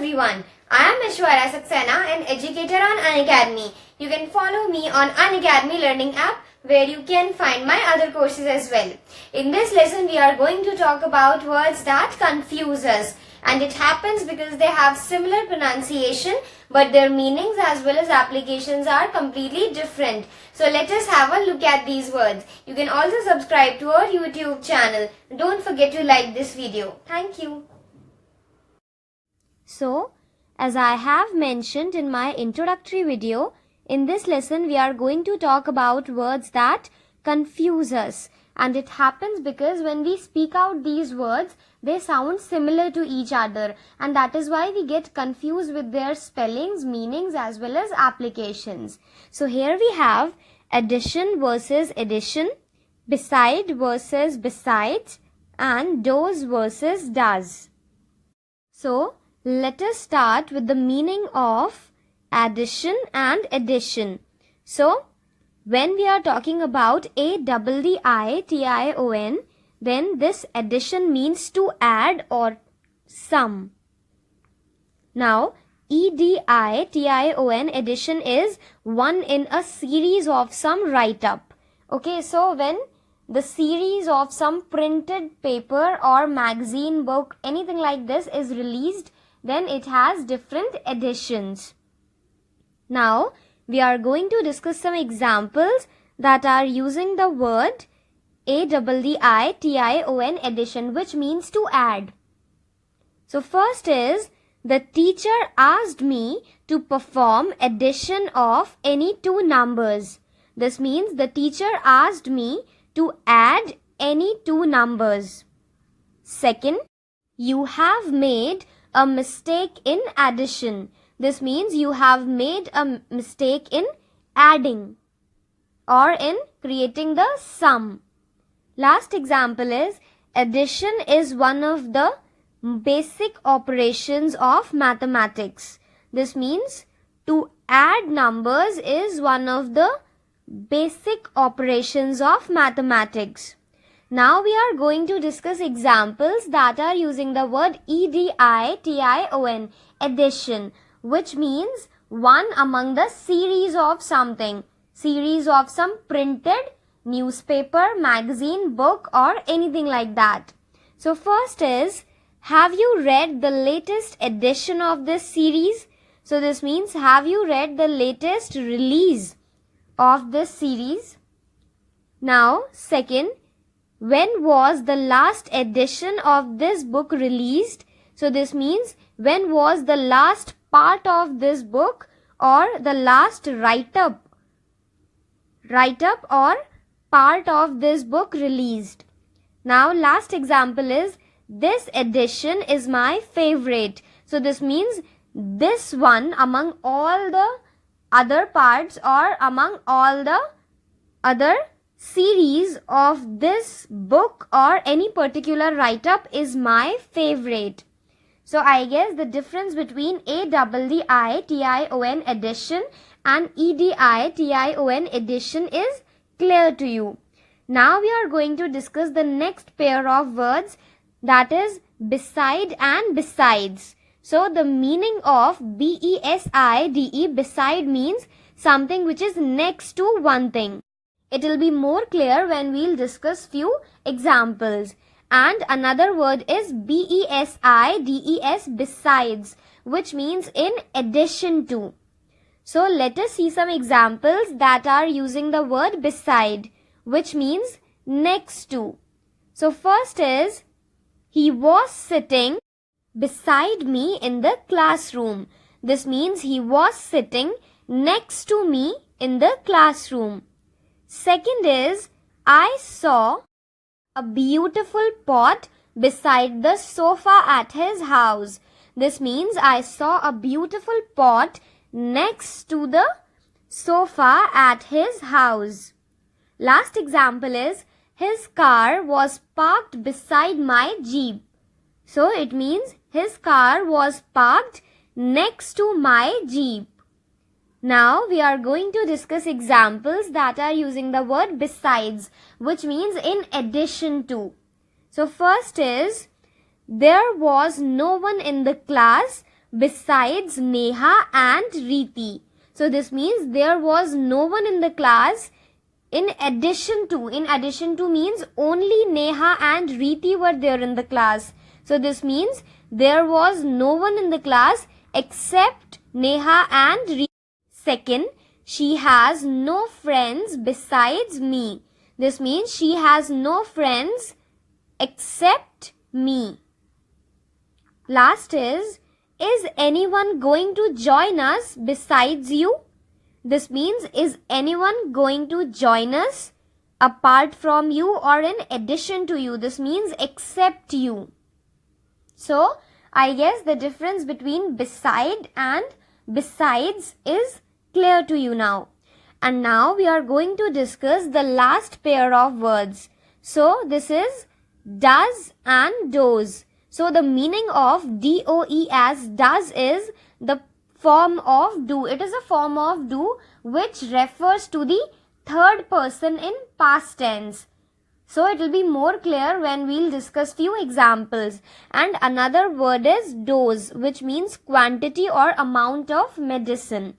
everyone, I am Aishwarya Saxena, an educator on Unacademy. You can follow me on Unacademy learning app where you can find my other courses as well. In this lesson, we are going to talk about words that confuse us, and it happens because they have similar pronunciation but their meanings as well as applications are completely different. So let us have a look at these words. You can also subscribe to our YouTube channel. Don't forget to like this video. Thank you. So, as I have mentioned in my introductory video, in this lesson we are going to talk about words that confuse us, and it happens because when we speak out these words, they sound similar to each other, and that is why we get confused with their spellings, meanings as well as applications. So here we have addition versus addition, beside versus besides, and does versus does. So let us start with the meaning of addition and addition. So, when we are talking about addition, then this addition means to add or sum. Now, addition addition is one in a series of some write-up. Okay, so when the series of some printed paper or magazine, book, anything like this is released, then it has different editions. Now, we are going to discuss some examples that are using the word addition addition, which means to add. So, first is, the teacher asked me to perform addition of any two numbers. This means the teacher asked me to add any two numbers. Second, you have made a mistake in addition. This means you have made a mistake in adding or in creating the sum. Last example is, addition is one of the basic operations of mathematics. This means to add numbers is one of the basic operations of mathematics. Now we are going to discuss examples that are using the word addition, addition, which means one among the series of something, series of some printed newspaper, magazine, book or anything like that. So first is, have you read the latest edition of this series? So this means, have you read the latest release of this series? Now, second, when was the last edition of this book released? So this means, when was the last part of this book or the last write-up or part of this book released? Now, last example is, this edition is my favorite. So this means this one among all the other parts or among all the other series of this book or any particular write-up is my favorite. So I guess the difference between addition addition and addition addition is clear to you. Now we are going to discuss the next pair of words, that is beside and besides. So the meaning of beside, beside means something which is next to one thing. It will be more clear when we will discuss few examples. And another word is besides, besides, which means in addition to. So let us see some examples that are using the word beside, which means next to. So first is, he was sitting beside me in the classroom. This means he was sitting next to me in the classroom. Second is, I saw a beautiful pot beside the sofa at his house. This means I saw a beautiful pot next to the sofa at his house. Last example is, his car was parked beside my Jeep. So it means his car was parked next to my Jeep. Now we are going to discuss examples that are using the word besides, which means in addition to. So first is, there was no one in the class besides Neha and Reeti. So this means there was no one in the class in addition to. In addition to means only Neha and Reeti were there in the class. So this means there was no one in the class except Neha and Reeti. Second, she has no friends besides me. This means she has no friends except me. Last is anyone going to join us besides you? This means, is anyone going to join us apart from you or in addition to you? This means except you. So, I guess the difference between beside and besides is clear to you now. And now we are going to discuss the last pair of words. So, this is does and does. So, the meaning of DOE as does is the form of do. It is a form of do which refers to the third person in past tense. So, it will be more clear when we will discuss few examples. And another word is dose, which means quantity or amount of medicine.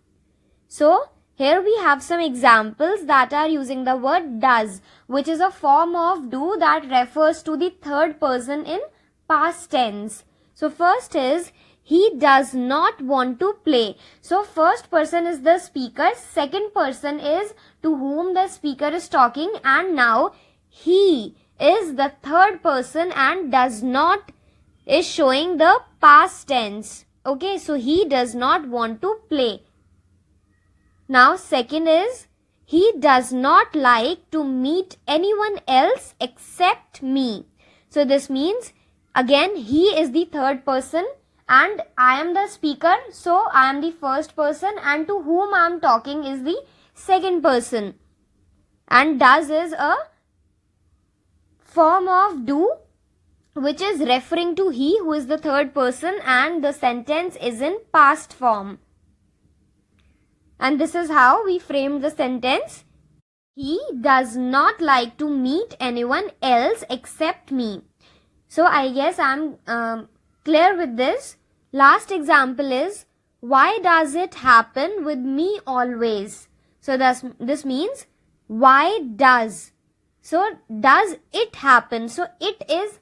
So, here we have some examples that are using the word does, which is a form of do that refers to the third person in past tense. So, first is he does not want to play. So, first person is the speaker, second person is to whom the speaker is talking, and now he is the third person and does not is showing the past tense. Okay, so he does not want to play. Now, second is he does not like to meet anyone else except me. So, this means again he is the third person and I am the speaker, so I am the first person and to whom I am talking is the second person. And does is a form of do which is referring to he who is the third person and the sentence is in past form. And this is how we framed the sentence. He does not like to meet anyone else except me. So I guess I am clear with this. Last example is, why does it happen with me always? So this means, why does? So does it happen? So it is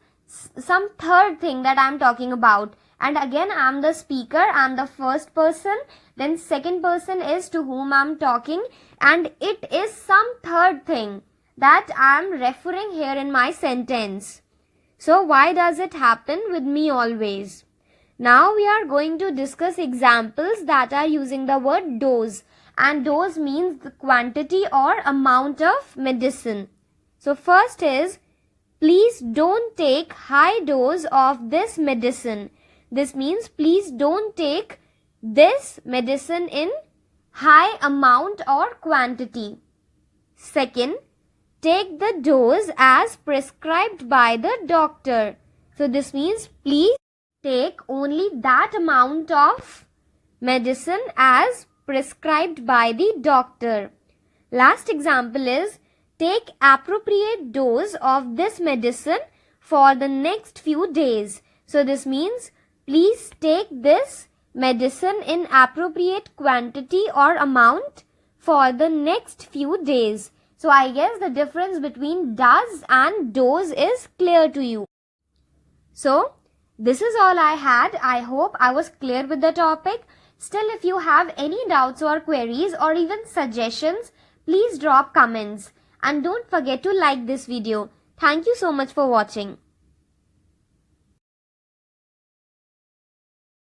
some third thing that I am talking about. And again, I am the speaker, I am the first person. Then second person is to whom I am talking. And it is some third thing that I am referring here in my sentence. So, why does it happen with me always? Now, we are going to discuss examples that are using the word dose. And dose means the quantity or amount of medicine. So, first is, please don't take high dose of this medicine. This means, please don't take this medicine in high amount or quantity. Second, take the dose as prescribed by the doctor. So this means please take only that amount of medicine as prescribed by the doctor. Last example is take appropriate dose of this medicine for the next few days. So this means please take this medicine in appropriate quantity or amount for the next few days. So I guess the difference between does and does is clear to you. So this is all I had. I hope I was clear with the topic. Still, if you have any doubts or queries or even suggestions, please drop comments. And don't forget to like this video. Thank you so much for watching.